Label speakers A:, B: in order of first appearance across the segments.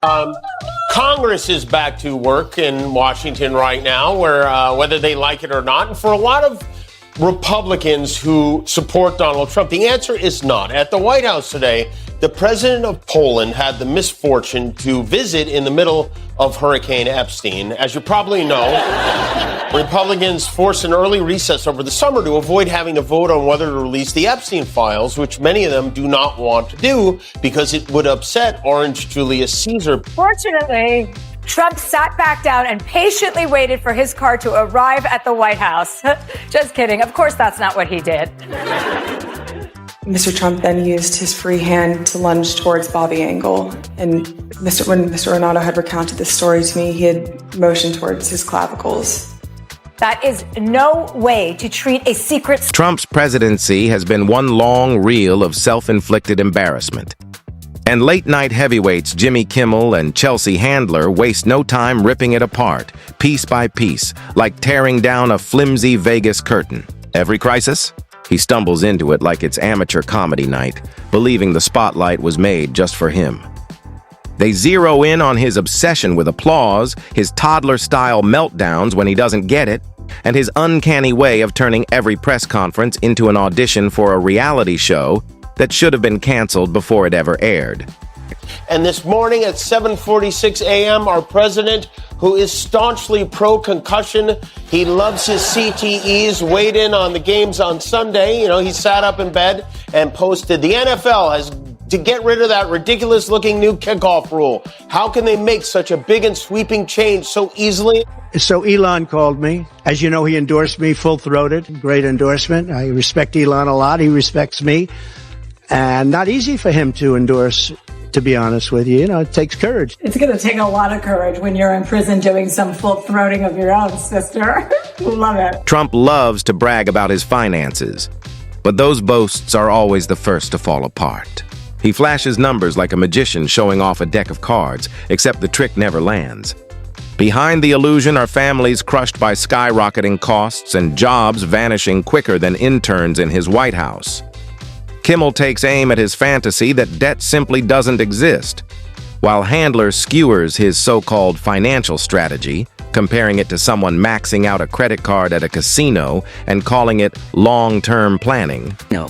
A: Congress is back to work in Washington right now, where whether they like it or not, and for a lot of Republicans who support Donald Trump, the answer is not. At the White House today, the president of Poland had the misfortune to visit in the middle of Hurricane Epstein. As you probably know, Republicans forced an early recess over the summer to avoid having to vote on whether to release the Epstein files, which many of them do not want to do because it would upset Orange Julius Caesar.
B: Fortunately, Trump sat back down and patiently waited for his car to arrive at the White House. Just kidding. Of course, that's not what he did.
C: Mr. Trump then used his free hand to lunge towards Bobby Engel. And when Mr. Renato had recounted this story to me, he had motioned towards his clavicles.
B: That is no way to treat a secret.
D: Trump's presidency has been one long reel of self-inflicted embarrassment. And late-night heavyweights Jimmy Kimmel and Chelsea Handler waste no time ripping it apart, piece by piece, like tearing down a flimsy Vegas curtain. Every crisis, he stumbles into it like it's amateur comedy night, believing the spotlight was made just for him. They zero in on his obsession with applause, his toddler-style meltdowns when he doesn't get it, and his uncanny way of turning every press conference into an audition for a reality show that should have been canceled before it ever aired.
A: And this morning at 7:46 a.m., our president, who is staunchly pro-concussion, he loves his CTEs, weighed in on the games on Sunday. You know, he sat up in bed and posted, the NFL has to get rid of that ridiculous-looking new kickoff rule. How can they make such a big and sweeping change so easily?
E: So Elon called me. As you know, he endorsed me full-throated. Great endorsement. I respect Elon a lot. He respects me. And not easy for him to endorse, to be honest with you. You know, it takes courage.
B: It's going to take a lot of courage when you're in prison doing some full-throating of your own, sister. Love it.
D: Trump loves to brag about his finances, but those boasts are always the first to fall apart. He flashes numbers like a magician showing off a deck of cards, except the trick never lands. Behind the illusion are families crushed by skyrocketing costs and jobs vanishing quicker than interns in his White House. Kimmel takes aim at his fantasy that debt simply doesn't exist, while Handler skewers his so-called financial strategy, comparing it to someone maxing out a credit card at a casino and calling it long-term planning.
A: No.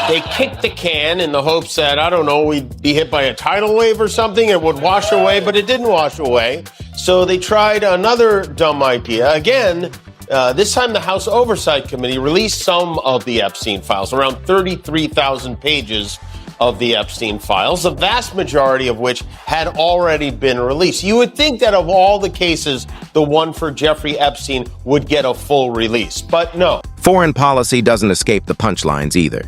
A: They kicked the can in the hopes that, I don't know, we'd be hit by a tidal wave or something, it would wash away, but it didn't wash away. So they tried another dumb idea. Again, this time the House Oversight Committee released some of the Epstein files, around 33,000 pages of the Epstein files, the vast majority of which had already been released. You would think that of all the cases, the one for Jeffrey Epstein would get a full release, but no.
D: Foreign policy doesn't escape the punchlines either.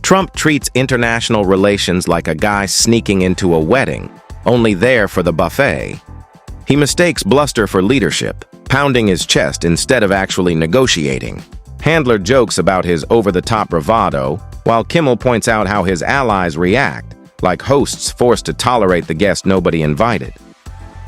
D: Trump treats international relations like a guy sneaking into a wedding, only there for the buffet. He mistakes bluster for leadership, pounding his chest instead of actually negotiating. Handler jokes about his over-the-top bravado, while Kimmel points out how his allies react, like hosts forced to tolerate the guest nobody invited.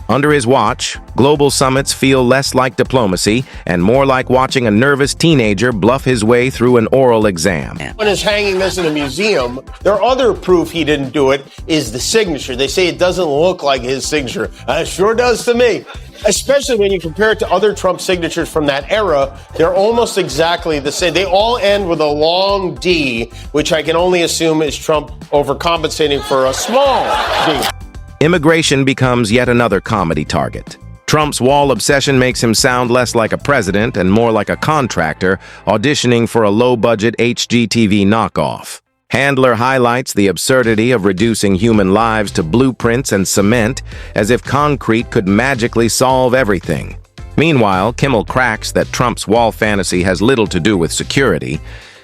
D: Under his watch, global summits feel less like diplomacy and more like watching a nervous teenager bluff his way through an oral exam.
A: When he's hanging this in a museum, their other proof he didn't do it is the signature. They say it doesn't look like his signature. It sure does to me. Especially when you compare it to other Trump signatures from that era, they're almost exactly the same. They all end with a long D, which I can only assume is Trump overcompensating for a small D.
D: Immigration becomes yet another comedy target. Trump's wall obsession makes him sound less like a president and more like a contractor auditioning for a low-budget HGTV knockoff. Handler highlights the absurdity of reducing human lives to blueprints and cement as if concrete could magically solve everything. Meanwhile, Kimmel cracks that Trump's wall fantasy has little to do with security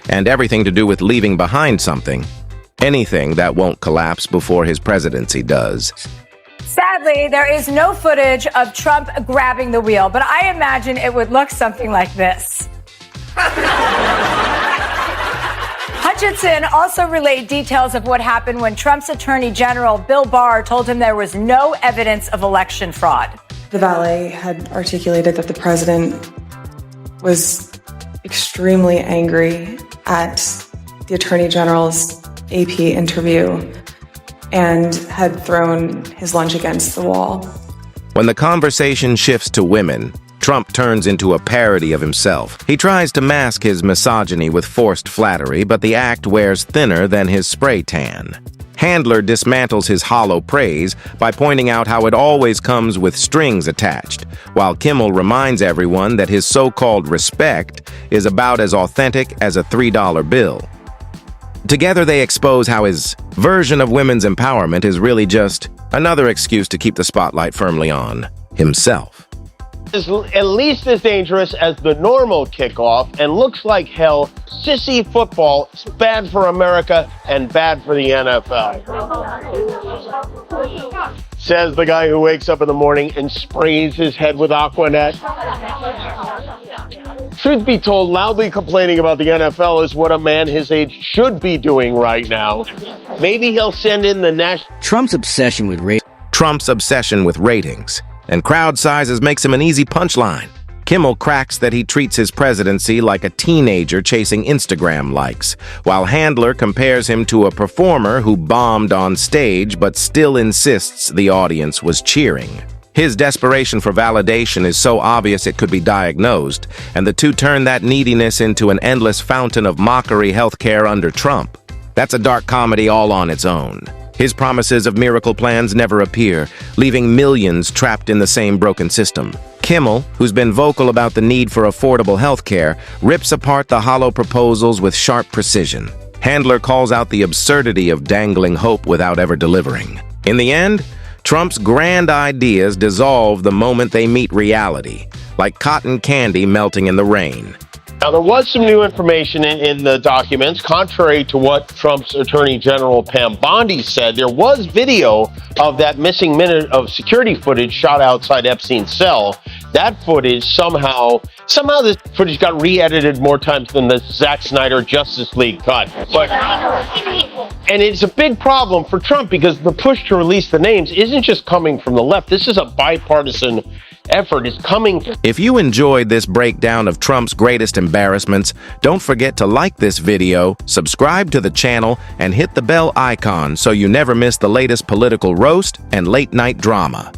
D: and everything to do with leaving behind something. Anything that won't collapse before his presidency does.
B: Sadly, there is no footage of Trump grabbing the wheel, but I imagine it would look something like this. Hutchinson also relayed details of what happened when Trump's Attorney General Bill Barr told him there was no evidence of election fraud.
C: The valet had articulated that the president was extremely angry at the Attorney General's AP interview and had thrown his lunch against the wall.
D: When the conversation shifts to women, Trump turns into a parody of himself. He tries to mask his misogyny with forced flattery, but the act wears thinner than his spray tan. Handler dismantles his hollow praise by pointing out how it always comes with strings attached, while Kimmel reminds everyone that his so-called respect is about as authentic as a $3 bill. Together they expose how his version of women's empowerment is really just another excuse to keep the spotlight firmly on himself.
A: Is at least as dangerous as the normal kickoff and looks like hell. Sissy football is bad for America and bad for the NFL. Says the guy who wakes up in the morning and sprays his head with Aquanet. Truth be told, loudly complaining about the NFL is what a man his age should be doing right now. Maybe he'll send in the national...
D: Trump's obsession with ratings and crowd sizes makes him an easy punchline. Kimmel cracks that he treats his presidency like a teenager chasing Instagram likes, while Handler compares him to a performer who bombed on stage but still insists the audience was cheering. His desperation for validation is so obvious it could be diagnosed, and the two turn that neediness into an endless fountain of mockery healthcare under Trump. That's a dark comedy all on its own. His promises of miracle plans never appear, leaving millions trapped in the same broken system. Kimmel, who's been vocal about the need for affordable health care, rips apart the hollow proposals with sharp precision. Handler calls out the absurdity of dangling hope without ever delivering. In the end, Trump's grand ideas dissolve the moment they meet reality, like cotton candy melting in the rain.
A: Now, there was some new information in the documents. Contrary to what Trump's Attorney General Pam Bondi said, there was video of that missing minute of security footage shot outside Epstein's cell. That footage somehow this footage got re-edited more times than the Zack Snyder Justice League cut. And it's a big problem for Trump because the push to release the names isn't just coming from the left. This is a bipartisan effort. It's coming.
D: If you enjoyed this breakdown of Trump's greatest embarrassments, don't forget to like this video, subscribe to the channel, and hit the bell icon so you never miss the latest political roast and late-night drama.